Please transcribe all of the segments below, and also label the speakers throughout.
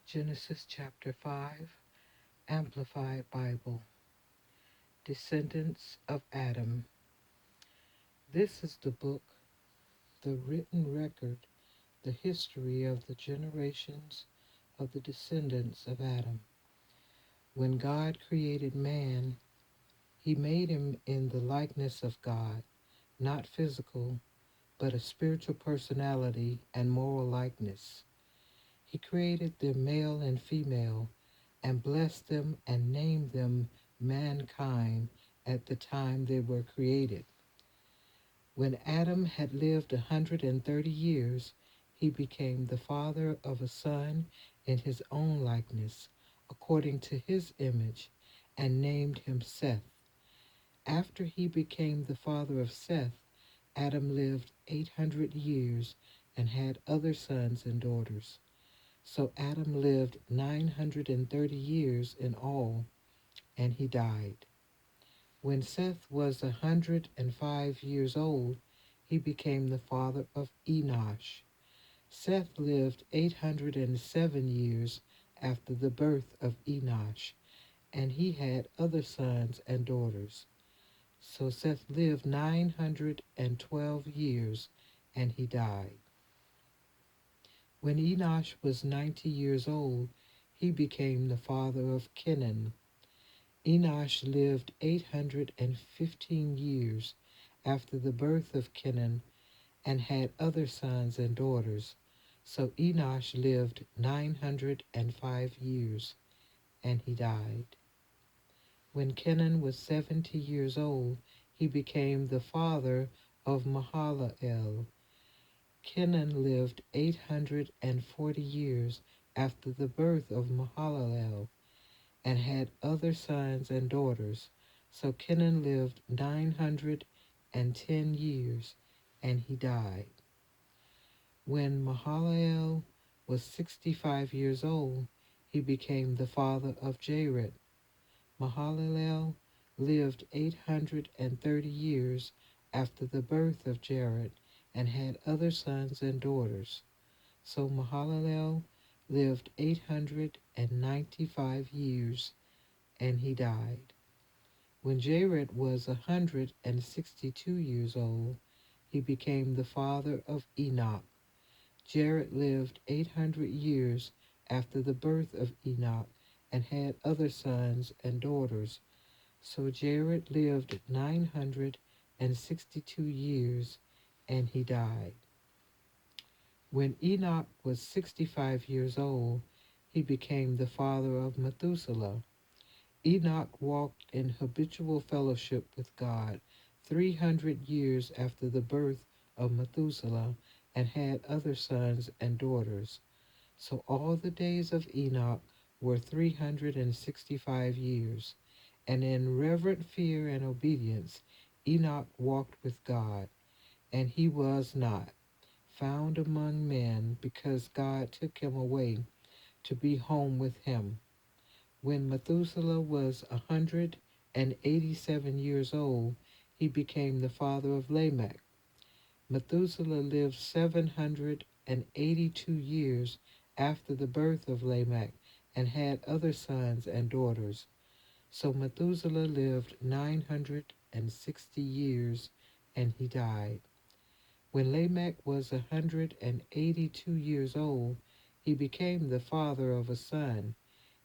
Speaker 1: Genesis chapter 5, Amplified Bible, Descendants of Adam. This is the book, the written record, the history of the generations of the descendants of Adam. When God created man, he made him in the likeness of God, not physical, but a spiritual personality and moral likeness. He created them male and female, and blessed them and named them mankind at the time they were created. When Adam had lived 130 years, he became the father of a son in his own likeness, according to his image, and named him Seth. After he became the father of Seth, Adam lived 800 years and had other sons and daughters. So Adam lived 930 years in all, and he died. When Seth was 105 years old, he became the father of Enosh. Seth lived 807 years after the birth of Enosh, and he had other sons and daughters. So Seth lived 912 years, and he died. When Enosh was 90 years old, he became the father of Kenan. Enosh lived 815 years after the birth of Kenan and had other sons and daughters. So Enosh lived 905 years, and he died. When Kenan was 70 years old, he became the father of Mahalalel. Kenan lived 840 years after the birth of Mahalalel and had other sons and daughters. So Kenan lived 910 years, and he died. When Mahalalel was 65 years old, he became the father of Jared. Mahalalel lived 830 years after the birth of Jared and had other sons and daughters. So Mahalalel lived 895 years, and he died. When Jared was 162 years old, he became the father of Enoch. Jared lived 800 years after the birth of Enoch and had other sons and daughters. So Jared lived 962 years, and he died. When Enoch was 65 years old, he became the father of Methuselah. Enoch walked in habitual fellowship with God 300 years after the birth of Methuselah and had other sons and daughters. So all the days of Enoch were 365 years, and in reverent fear and obedience Enoch walked with God, and he was not found among men because God took him away to be home with him. When Methuselah was 187 years old, he became the father of Lamech. Methuselah lived 782 years after the birth of Lamech and had other sons and daughters. So Methuselah lived 960 years, and he died. When Lamech was 182 years old, he became the father of a son.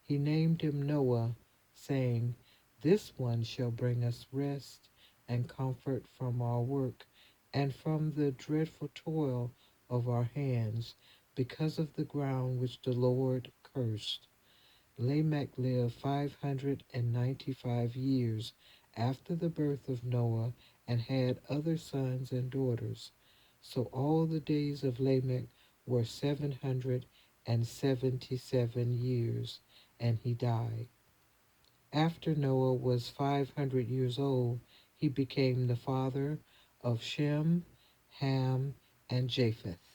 Speaker 1: He named him Noah, saying, "This one shall bring us rest and comfort from our work and from the dreadful toil of our hands, because of the ground which the Lord cursed." Lamech lived 595 years after the birth of Noah and had other sons and daughters. So all the days of Lamech were 777 years, and he died. After Noah was 500 years old, he became the father of Shem, Ham, and Japheth.